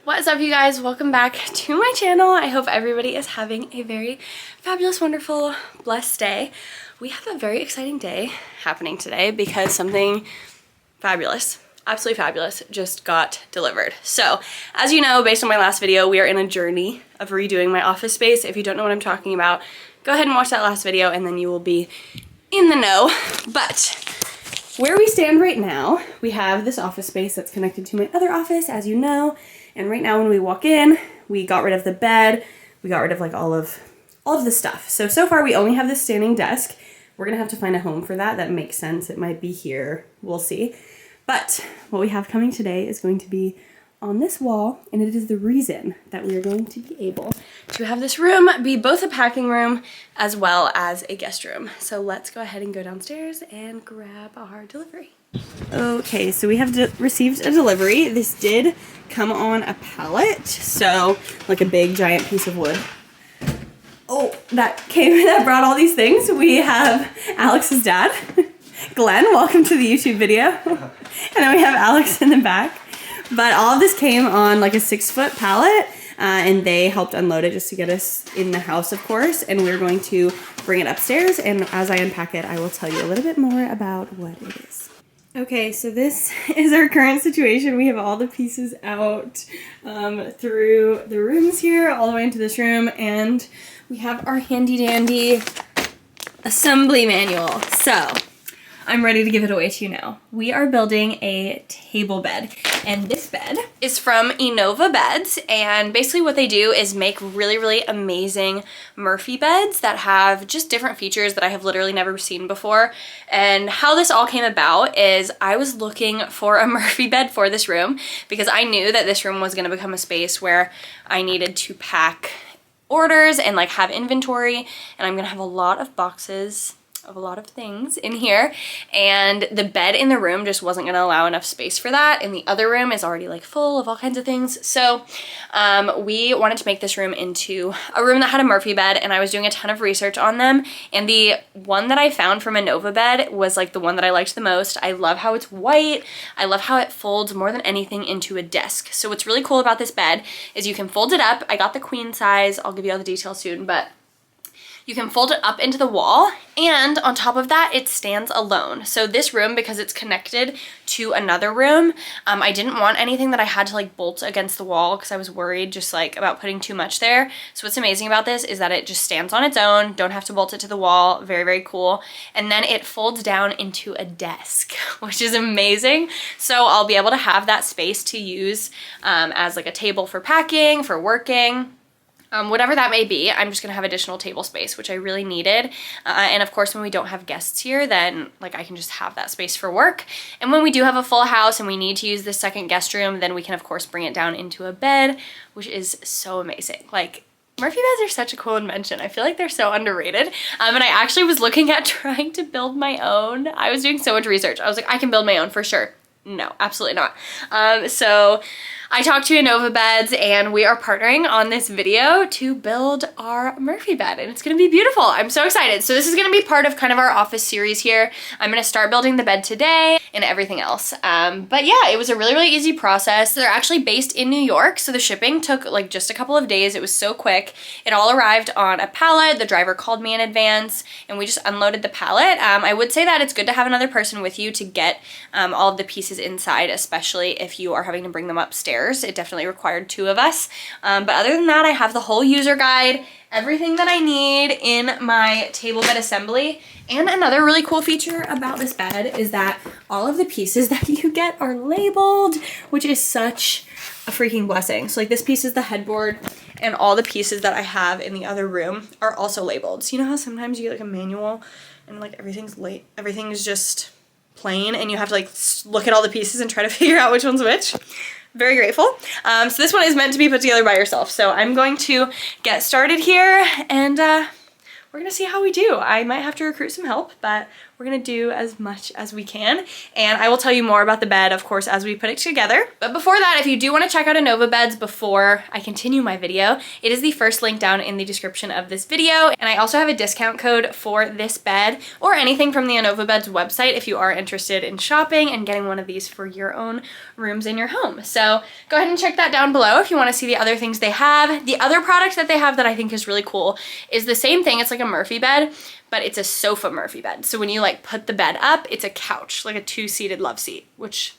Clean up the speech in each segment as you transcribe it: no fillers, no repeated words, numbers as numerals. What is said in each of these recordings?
What is up, you guys? Welcome back to my channel. I hope everybody is having a very fabulous, wonderful, blessed day. We have a very exciting day happening today because something fabulous, absolutely fabulous, just got delivered. So, as you know, based on my last video, we are in a journey of redoing my office space. If you don't know what I'm talking about, go ahead and watch that last video and then you will be in the know. But where we stand right now, we have this office space that's connected to my other office, as you know. And right now when we walk in, we got rid of the bed, we got rid of like all of the stuff. So far we only have this standing desk. We're gonna have to find a home for that. That makes sense. It might be here, we'll see. But what we have coming today is going to be on this wall, and it is the reason that we are going to be able to have this room be both a packing room as well as a guest room. So let's go ahead and go downstairs and grab our delivery. Okay, so we have received a delivery. This did come on a pallet, so like a big giant piece of wood. Oh, that brought all these things. We have Alex's dad, Glenn, welcome to the YouTube video. And then we have Alex in the back. But all of this came on like a 6-foot pallet, and they helped unload it just to get us in the house, of course, and we're going to bring it upstairs, and as I unpack it, I will tell you a little bit more about what it is. Okay, so this is our current situation. We have all the pieces out through the rooms here, all the way into this room, and we have our handy dandy assembly manual. So I'm ready to give it away to you now. We are building a table bed, and this bed is from InovaBeds, and basically what they do is make really, really amazing Murphy beds that have just different features that I have literally never seen before. And how this all came about is I was looking for a Murphy bed for this room because I knew that this room was gonna become a space where I needed to pack orders and like have inventory, and I'm gonna have a lot of boxes of a lot of things in here, and the bed in the room just wasn't gonna allow enough space for that, and the other room is already like full of all kinds of things. So we wanted to make this room into a room that had a Murphy bed, and I was doing a ton of research on them, and the one that I found from InovaBed was like the one that I liked the most. I love how it's white. I love how it folds more than anything into a desk. So what's really cool about this bed is you can fold it up. I got the queen size. I'll give you all the details soon, but you can fold it up into the wall, and on top of that, it stands alone. So this room, because it's connected to another room, I didn't want anything that I had to like bolt against the wall because I was worried just like about putting too much there. So what's amazing about this is that it just stands on its own, don't have to bolt it to the wall, very, very cool. And then it folds down into a desk, which is amazing. So I'll be able to have that space to use as like a table for packing, for working. Whatever that may be, I'm just gonna have additional table space, which I really needed. And of course, when we don't have guests here, then like I can just have that space for work. And when we do have a full house and we need to use the second guest room, then we can of course bring it down into a bed, which is so amazing. Like, Murphy beds are such a cool invention. I feel like they're so underrated. And I actually was looking at trying to build my own. I was doing so much research. I was like, I can build my own for sure. No, absolutely not. So I talked to InovaBeds, and we are partnering on this video to build our Murphy bed, and it's gonna be beautiful. I'm so excited. So this is gonna be part of kind of our office series here. I'm gonna start building the bed today and everything else. But yeah, it was a really, really easy process. They're actually based in New York, so the shipping took like just a couple of days. It was so quick. It all arrived on a pallet. The driver called me in advance, and we just unloaded the pallet. I would say that it's good to have another person with you to get all of the pieces inside, especially if you are having to bring them upstairs. It definitely required 2 of us. But other than that, I have the whole user guide, everything that I need in my table bed assembly. And another really cool feature about this bed is that all of the pieces that you get are labeled, which is such a freaking blessing. So like this piece is the headboard, and all the pieces that I have in the other room are also labeled. So you know how sometimes you get like a manual and like everything's just plain, and you have to like look at all the pieces and try to figure out which one's which? Very grateful. So this one is meant to be put together by yourself. So I'm going to get started here, and we're gonna see how we do. I might have to recruit some help, but we're gonna do as much as we can, and I will tell you more about the bed, of course, as we put it together. But before that, if you do want to check out InovaBeds before I continue my video, it is the first link down in the description of this video, and I also have a discount code for this bed or anything from the InovaBeds website if you are interested in shopping and getting one of these for your own rooms in your home. So go ahead and check that down below if you want to see the other things they have. The other product that they have that I think is really cool is the same thing. It's like a Murphy bed, but it's a sofa Murphy bed. So when you like put the bed up, it's a couch, like a 2-seated love seat, which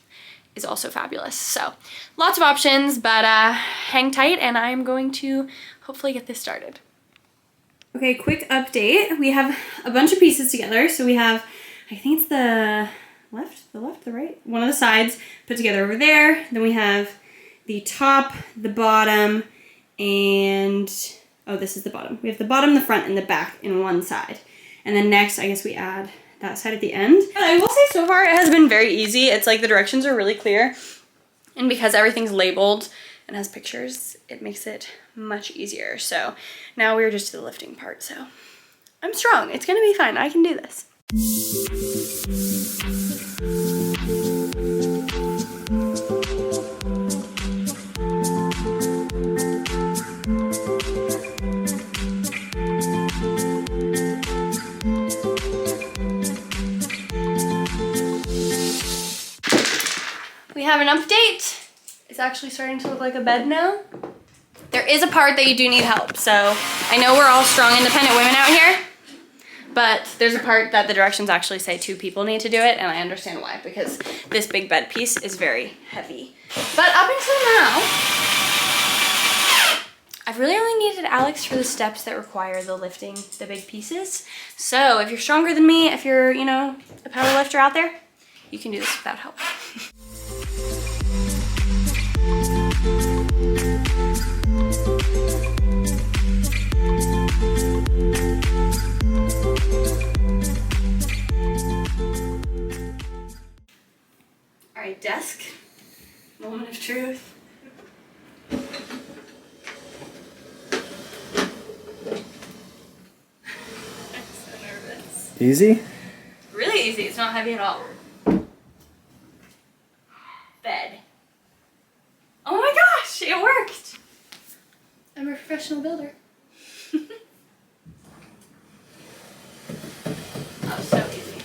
is also fabulous. So lots of options, but hang tight and I'm going to hopefully get this started. Okay, quick update. We have a bunch of pieces together. So we have, I think it's the right, one of the sides put together over there. Then we have the top, the bottom, and, oh, this is the bottom. We have the bottom, the front, and the back in one side. And then next, I guess we add that side at the end. I will say so far it has been very easy. It's like the directions are really clear. And because everything's labeled and has pictures, it makes it much easier. So now we're just to the lifting part. So I'm strong. It's gonna be fine. I can do this. We have an update. It's actually starting to look like a bed now. There is a part that you do need help. So I know we're all strong, independent women out here, but there's a part that the directions actually say 2 people need to do it, and I understand why, because this big bed piece is very heavy. But up until now, I've really only needed Alex for the steps that require the lifting the big pieces. So if you're stronger than me, if you're, you know, a power lifter out there, you can do this without help. All right, desk, moment of truth. I'm so nervous. Easy? Really easy, it's not heavy at all. Bed. Oh my gosh, it worked. I'm a professional builder. Oh, so easy.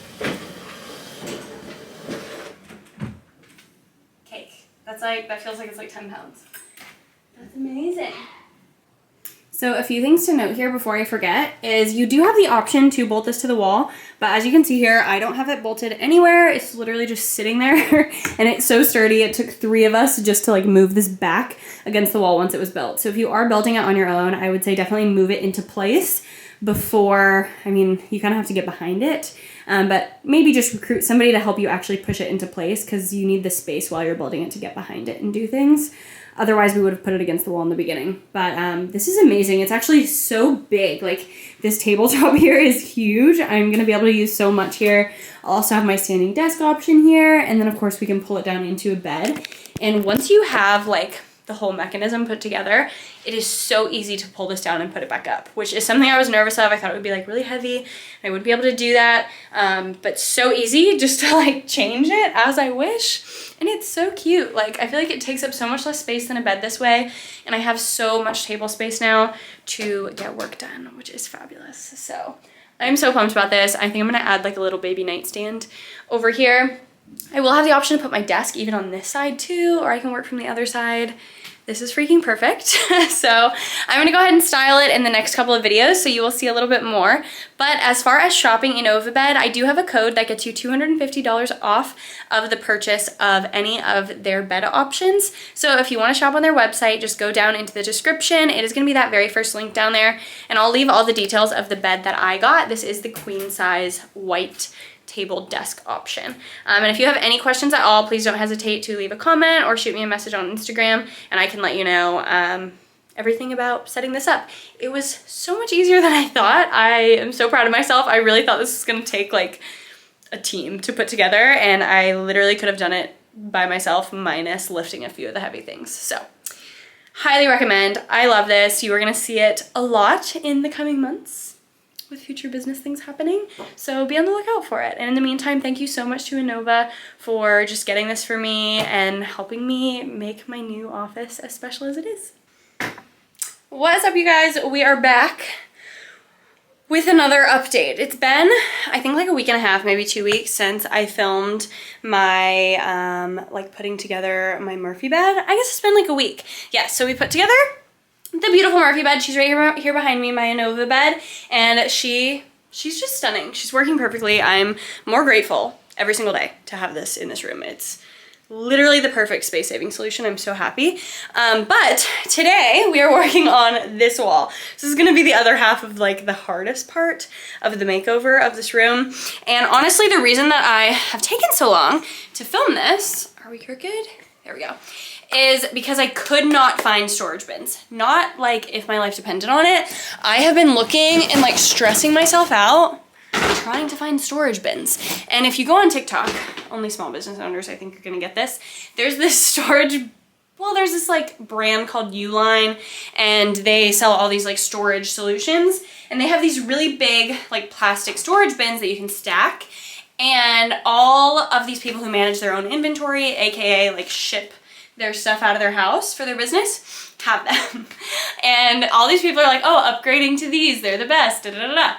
Cake. That feels like it's like 10 pounds. That's amazing. So a few things to note here before I forget is you do have the option to bolt this to the wall, but as you can see here, I don't have it bolted anywhere. It's literally just sitting there and it's so sturdy. It took 3 of us just to like move this back against the wall once it was built. So if you are building it on your own, I would say definitely move it into place before, I mean, you kind of have to get behind it, but maybe just recruit somebody to help you actually push it into place because you need the space while you're building it to get behind it and do things. Otherwise, we would have put it against the wall in the beginning. But this is amazing. It's actually so big. Like, this tabletop here is huge. I'm going to be able to use so much here. I'll also have my standing desk option here. And then, of course, we can pull it down into a bed. And once you have, like, the whole mechanism put together, it is so easy to pull this down and put it back up, which is something I was nervous of. I thought it would be, like, really heavy. I wouldn't be able to do that. But so easy just to, like, change it as I wish. And it's so cute. Like, I feel like it takes up so much less space than a bed this way. And I have so much table space now to get work done, which is fabulous. So I'm so pumped about this. I think I'm gonna add like a little baby nightstand over here. I will have the option to put my desk even on this side too, or I can work from the other side. This is freaking perfect. So I'm gonna go ahead and style it in the next couple of videos so you will see a little bit more. But as far as shopping InovaBed, I do have a code that gets you $250 off of the purchase of any of their bed options. So if you wanna shop on their website, just go down into the description. It is gonna be that very first link down there. And I'll leave all the details of the bed that I got. This is the queen size white table desk option. And if you have any questions at all, please don't hesitate to leave a comment or shoot me a message on Instagram and I can let you know everything about setting this up. It was so much easier than I thought. I am so proud of myself. I really thought this was gonna take like a team to put together and I literally could have done it by myself minus lifting a few of the heavy things. So highly recommend. I love this. You are gonna see it a lot in the coming months with future business things happening. So be on the lookout for it. And in the meantime, thank you so much to Innova for just getting this for me and helping me make my new office as special as it is. What is up, you guys? We are back with another update. It's been, I think, like a week and a half, maybe 2 weeks since I filmed my, like putting together my Murphy bed. I guess it's been like a week. Yeah, so we put together the beautiful Murphy bed. She's right here behind me, my InovaBed, and she's just stunning. She's working perfectly. I'm more grateful every single day to have this in this room. It's literally the perfect space-saving solution. I'm so happy. But today we are working on this wall. This is gonna be the other half of like the hardest part of the makeover of this room. And honestly, the reason that I have taken so long to film this, are we crooked? There we go. Is because I could not find storage bins. Not like if my life depended on it. I have been looking and like stressing myself out trying to find storage bins. And if you go on TikTok, only small business owners I think are gonna get this, there's this storage, well, there's this like brand called Uline, and they sell all these like storage solutions, and they have these really big like plastic storage bins that you can stack, and all of these people who manage their own inventory, aka like ship their stuff out of their house for their business, have them. And all these people are like, oh, upgrading to these, they're the best, da da da da.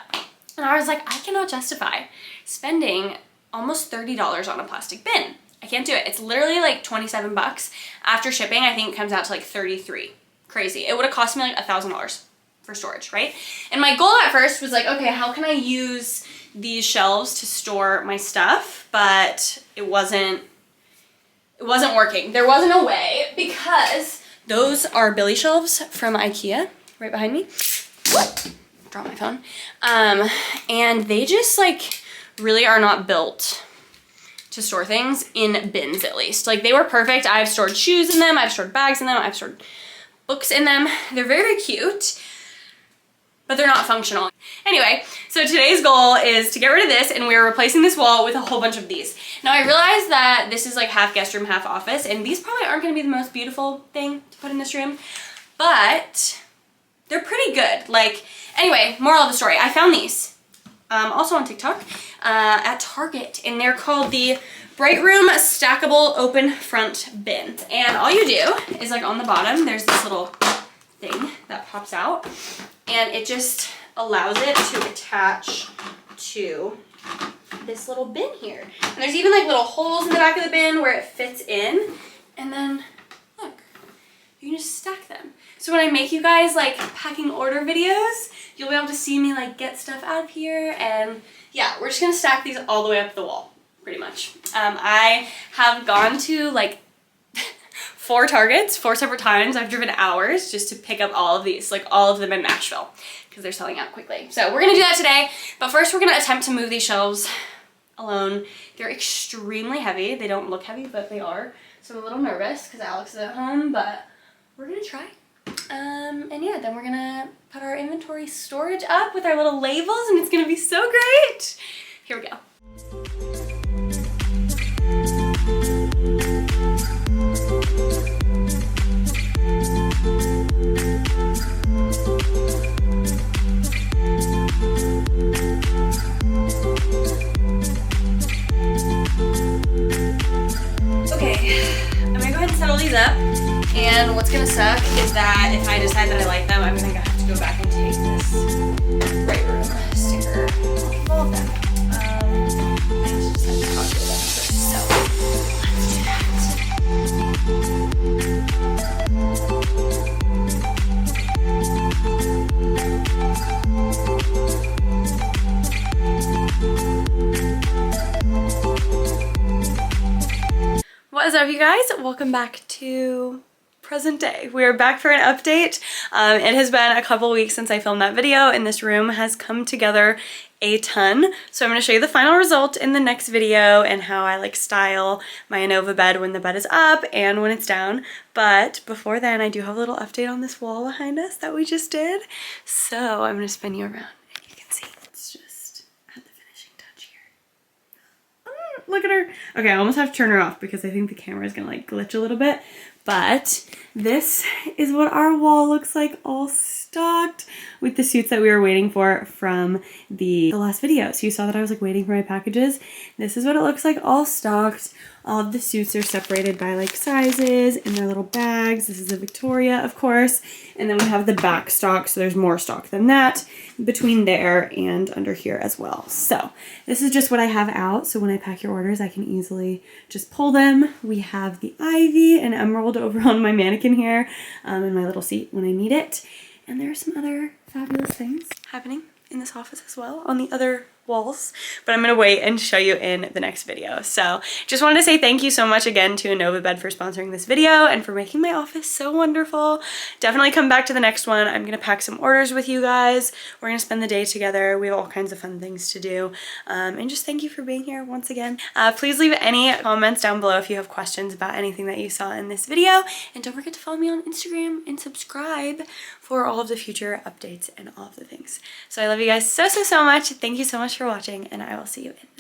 And I was like, I cannot justify spending almost $30 on a plastic bin. I can't do it. It's literally like 27 bucks. After shipping, I think it comes out to like 33. Crazy. It would have cost me like $1,000 for storage, right? And my goal at first was like, okay, how can I use these shelves to store my stuff? But it wasn't working. There wasn't a way, because those are Billy shelves from IKEA right behind me. Drop my phone. And they just like really are not built to store things in bins, at least. Like they were perfect. I've stored shoes in them, I've stored bags in them, I've stored books in them. They're very, very cute, but they're not functional. Anyway, so today's goal is to get rid of this, and we're replacing this wall with a whole bunch of these. Now I realize that this is like half guest room, half office, and these probably aren't gonna be the most beautiful thing to put in this room, but they're pretty good. Like, anyway, moral of the story, I found these also on TikTok at Target, and they're called the Bright Room Stackable Open Front Bin. And all you do is like on the bottom, there's this little thing that pops out, and it just allows it to attach to this little bin here. And there's even like little holes in the back of the bin where it fits in, and then look, you can just stack them. So when I make you guys like packing order videos, you'll be able to see me like get stuff out of here. And yeah, we're just gonna stack these all the way up the wall, pretty much. I have gone to like 4 Targets, 4 separate times. I've driven hours just to pick up all of these, like all of them in Nashville, because they're selling out quickly. So we're gonna do that today, but first we're gonna attempt to move these shelves alone. They're extremely heavy. They don't look heavy, but they are. So I'm a little nervous because Alex is at home, but we're gonna try. And yeah, then we're gonna put our inventory storage up with our little labels, and it's gonna be so great. Here we go. Okay, I'm gonna go ahead and settle these up. And what's gonna suck is that if I decide that I like them, I'm gonna have to go back and take this Bright Room sticker off all of them. I just have to talk to them first, so let's do that. What is up, you guys? Welcome back to present day. We are back for an update. It has been a couple weeks since I filmed that video, and this room has come together a ton. So I'm going to show you the final result in the next video and how I like style my InovaBed when the bed is up and when it's down. But before then, I do have a little update on this wall behind us that we just did. So I'm going to spin you around and you can see it's just at the finishing touch here. Look at her. Okay, I almost have to turn her off because I think the camera is going to like glitch a little bit. But this is what our wall looks like, all stuck stocked with the suits that we were waiting for from the last video. So you saw that I was like waiting for my packages. This is what it looks like all stocked. All of the suits are separated by like sizes in their little bags. This is a Victoria, of course. And then we have the back stock, so there's more stock than that between there and under here as well. So this is just what I have out. So when I pack your orders, I can easily just pull them. We have the Ivy and Emerald over on my mannequin here in my little seat when I need it. And there are some other fabulous things happening in this office as well on the other walls, but I'm gonna wait and show you in the next video. So just wanted to say thank you so much again to InovaBed for sponsoring this video and for making my office so wonderful. Definitely come back to the next one. I'm gonna pack some orders with you guys. We're gonna spend the day together. We have all kinds of fun things to do. And just thank you for being here once again. Please leave any comments down below if you have questions about anything that you saw in this video. And don't forget to follow me on Instagram and subscribe for all of the future updates and all of the things. So I love you guys so much. Thank you so much for watching, and I will see you in